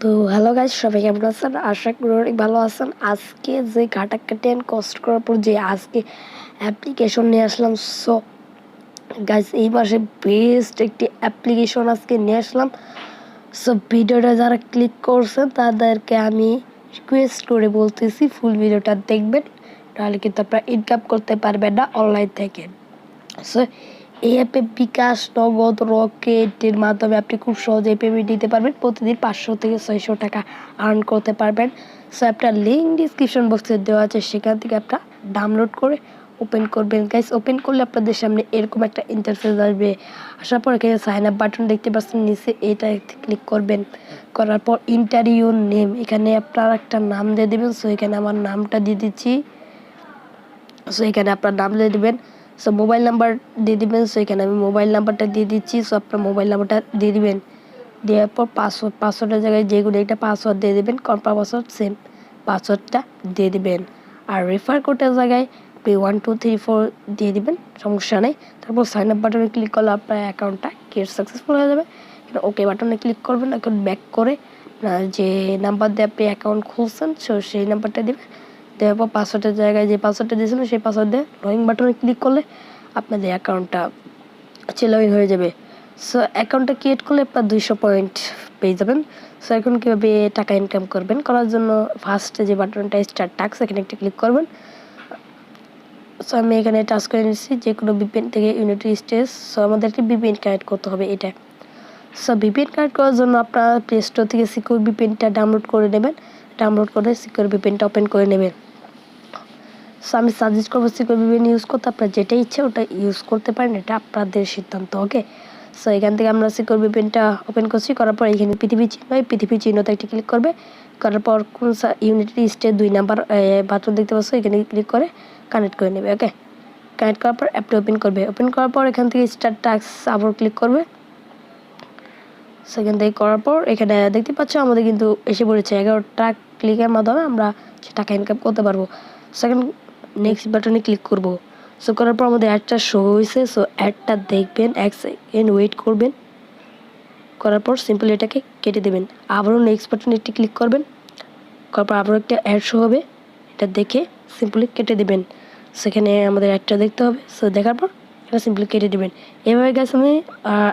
তো hello guys, সবাই কেমন আছেন? আশা করি অনেক ভালো আছেন। আজকে যে ঘাটাঘাটি এন্ড কষ্ট করার পর যে আজকে অ্যাপ্লিকেশন নিয়ে আসলাম। সো গাইস, এই মাসে বেস্ট একটি অ্যাপ্লিকেশন আজকে নিয়ে আসলাম। সো ভিডিওটা যারা ক্লিক করছেন তাদেরকে আমি রিকোয়েস্ট করে বলতেছি ফুল ভিডিওটা দেখবেন, তাহলে কিন্তু আপনারা ইনকাম করতে পারবেন না অনলাইন থেকে। সো এই অ্যাপে বিকাশ, নগদ, রকেটের মাধ্যমে আপনি খুব সহজেই পেমেন্ট দিতে পারবেন। প্রতিদিন 500 থেকে 600 টাকা আর্ন করতে পারবেন। সো আপনার লিঙ্ক ডিসক্রিপশন বক্সে দেওয়া আছে, সেখান থেকে আপনারা ডাউনলোড করে ওপেন করবেন। গাইস, ওপেন করলে আপনাদের সামনে এরকম একটা ইন্টারফেস আসবে। আসার পর এখানে সাইন আপ বাটন দেখতে পাচ্ছেন নিচে, এটা ক্লিক করবেন। করার পর ইন্টার ইউর নেম, এখানে আপনারা একটা নাম দিয়ে দেবেন। সো এখানে আমার নামটা দিয়ে দিচ্ছি। সো এখানে আপনার নাম দিয়ে দেবেন। সো মোবাইল নাম্বার দিয়ে দিবেন। সো এখানে আমি মোবাইল নাম্বারটা দিয়ে দিচ্ছি। সো আপনার মোবাইল নাম্বারটা দিয়ে দিবেন। দেওয়ার পর পাসওয়ার্ডের জায়গায় যেগুলো এটা পাসওয়ার্ড দিয়ে দেবেন, কনফার্ম পাসওয়ার্ড সেম পাসওয়ার্ডটা দিয়ে দিবেন। আর রেফার কোডের জায়গায় 1 2 3 4 দিয়ে দিবেন, সমস্যা নেই। তারপর সাইন আপ বাটনে ক্লিক করলে আপনার অ্যাকাউন্টটা ক্রিয়েট সাকসেসফুল হয়ে যাবে। ওকে বাটনে ক্লিক করবেন। এখন ব্যাক করে যে নাম্বার দিয়ে আপনি অ্যাকাউন্ট খুলছেন সেই নাম্বারটা দেবেন। দেওয়ার পর পাসওয়ার্ডের জায়গায় যে পাসওয়ার্ডটা দিয়েছিলেন সেই পাসওয়ার্ড দিয়ে ড্রয়িং বাটনে ক্লিক করলে আপনাদের অ্যাকাউন্টটা লগ ইন হয়ে যাবে। সো অ্যাকাউন্টটা ক্রিয়েট করলে আপনার 200 পয়েন্ট পেয়ে যাবেন। সো এখন কীভাবে টাকা ইনকাম করবেন, করার জন্য ফার্স্টে যে বাটনটা স্টার্ট টাস্ক, এখানে একটা ক্লিক করবেন। সো আমি এখানে টাচ করে নিচ্ছি যে কোনো ভিপিএন থেকে ইউনাইটেড স্টেটস। সো আমাদেরকে ভিপিএন কানেক্ট করতে হবে এটা। সো ভিপিএন কানেক্ট করার জন্য আপনারা প্লে স্টোর থেকে সিকিউর ভিপিএনটা ডাউনলোড করে নেবেন। ডাউনলোড করে সিকিউর ভিপিএনটা ওপেন করে নেবেন। সো আমি সাজেস্ট করবো সিকিউর ভিপিএন ইউজ করতে। আপনার যেটা ইচ্ছে ওটা ইউজ করতে পারেন, এটা আপনাদের সিদ্ধান্ত। ওকে, সো এখান থেকে আমরা সিকিউর ভিপিএনটা ওপেন করছি। করার পর এখানে পৃথিবী চিহ্ন, পৃথিবী চিহ্নতে একটা ক্লিক করবে। করার পর কোন ইউনাইটেড স্টেট 2 নাম্বার বাটন দেখতে পাচ্ছ, এখানে ক্লিক করে কানেক্ট করে নেবে। ওকে, কানেক্ট করার পর অ্যাপটা ওপেন করবে। ওপেন করার পর এখান থেকে স্টার্ট টাস্ক আবার ক্লিক করবে। সেখান থেকে করার পর এখানে দেখতে পাচ্ছ আমাদের কিন্তু এসে পড়েছে 11টা ক্লিকের মাধ্যমে আমরা টাকা ইনকাম করতে পারবো। সেকেন্ড নেক্সট বাটনে ক্লিক করব। সো করার পর আমাদের অ্যাডটা শো হয়েছে। সো অ্যাডটা দেখবেন, 1 সেকেন্ড ওয়েট করবেন। করার পর সিম্পলি এটাকে কেটে দেবেন। আবারও নেক্সট বাটনে একটি ক্লিক করবেন। করার পর আবারও একটা অ্যাড শো হবে, এটা দেখে সিম্পলি কেটে দেবেন। সেখানে আমাদের অ্যাডটা দেখতে হবে। সো দেখার পর এটা সিম্পলি কেটে দেবেন। এভাবে গাইস আমি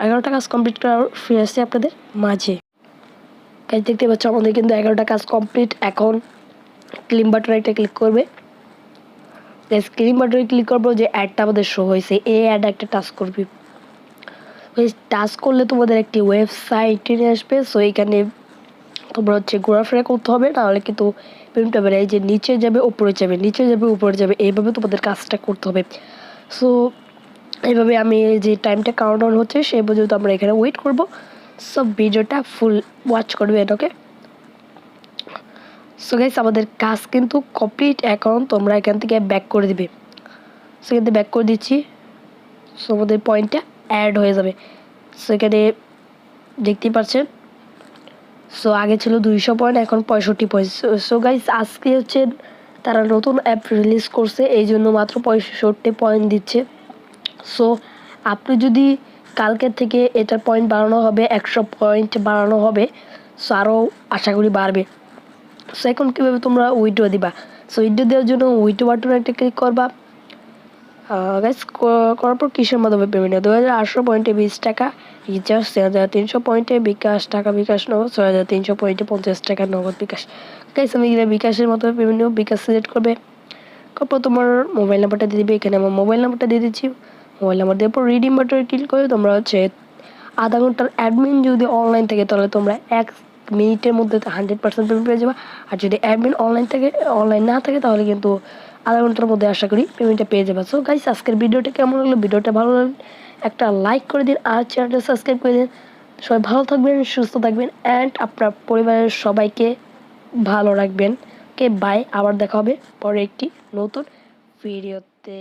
11টা কাজ কমপ্লিট করার ফিরে আসছি আপনাদের মাঝে। গাইস দেখতে পাচ্ছ আমাদের কিন্তু 11টা কাজ কমপ্লিট। এখন ক্লিন বাটনে একটা ক্লিক করবে। স্ক্রিন বাটনে ক্লিক করবো, যে অ্যাডটা আমাদের শো হয়েছে এই অ্যাড একটা টাচ করবি। টাচ করলে তোমাদের একটি ওয়েবসাইটে নিয়ে আসবে। সো এইখানে তোমরা ঘোরাফেরা করতে হবে, তাহলে কিন্তু পেমেন্টটা বেড়ে যে নিচে যাবে উপরে যাবে, নিচে যাবে উপরে যাবে, এইভাবে তোমাদের কাজটা করতে হবে। সো এইভাবে আমি যে টাইমটা কাউন্ট ডাউন হচ্ছে সেই পর্যন্ত আমরা এখানে ওয়েট করবো। সো ভিডিওটা ফুল ওয়াচ করবে এটাকে। সো গাইস আমাদের কাজ কিন্তু কমপ্লিট। এখন তোমরা এখান থেকে ব্যাক করে দিবে। সো এখান থেকে ব্যাক করে দিচ্ছি। সো আমাদের পয়েন্টটা অ্যাড হয়ে যাবে। সো এখানে দেখতেই পাচ্ছেন। সো আগে ছিল 200 পয়েন্ট, এখন 65 পয়েন্ট। সো গাইস আজকে হচ্ছে তারা নতুন অ্যাপ রিলিজ করছে, এই জন্য মাত্র 65 পয়েন্ট দিচ্ছে। সো আপনি যদি কালকের থেকে এটার পয়েন্ট বাড়ানো হবে, 100 পয়েন্ট বাড়ানো হবে। সো আরও আশা করি বাড়বে। সো এখন কীভাবে তোমরা উইথড্র দিবা? সো উইথড্র দেওয়ার জন্য উইথড্র বাটনে একটা ক্লিক করবা। গাইস করার পর কিসের মাধ্যমে পেমেন্ট হবে? 2800 পয়েন্টে 20 টাকা রিচার্জ, 3300 পয়েন্টে বিকাশ, টাকা বিকাশ নগদ, 6300 পয়েন্টে 50 টাকা নগদ বিকাশ। গাইস আমি এখানে বিকাশের মাধ্যমে পেমেন্ট নেব। বিকাশ সিলেক্ট করবে। তারপর তোমার মোবাইল নাম্বারটা দিয়ে দিবে। এখানে আমার মোবাইল নাম্বারটা দিয়ে দিচ্ছি। মোবাইল নাম্বার দেওয়ার পর রিডিম বাটনে ক্লিক করে তোমরা আধা ঘন্টার অ্যাডমিন যদি অনলাইন থাকে তাহলে তোমরা 1 মিনিটের মধ্যে 100% পেমেন্ট পেয়ে যাবে। আর যদি অ্যাডমিন অনলাইন না থাকে তাহলে কিন্তু আধা ঘন্টার মধ্যে আশা করি পেমেন্টটা পেয়ে যাবে। সো গাইস আজকের ভিডিওটা কেমন লাগলো? ভিডিওটা ভালো লাগলে একটা লাইক করে দিন আর চ্যানেলটা সাবস্ক্রাইব করে দিন। সবাই ভালো থাকবেন, সুস্থ থাকবেন অ্যান্ড আপনার পরিবারের সবাইকে ভালো রাখবেন। ওকে বাই, আবার দেখা হবে পরে একটি নতুন ভিডিওতে।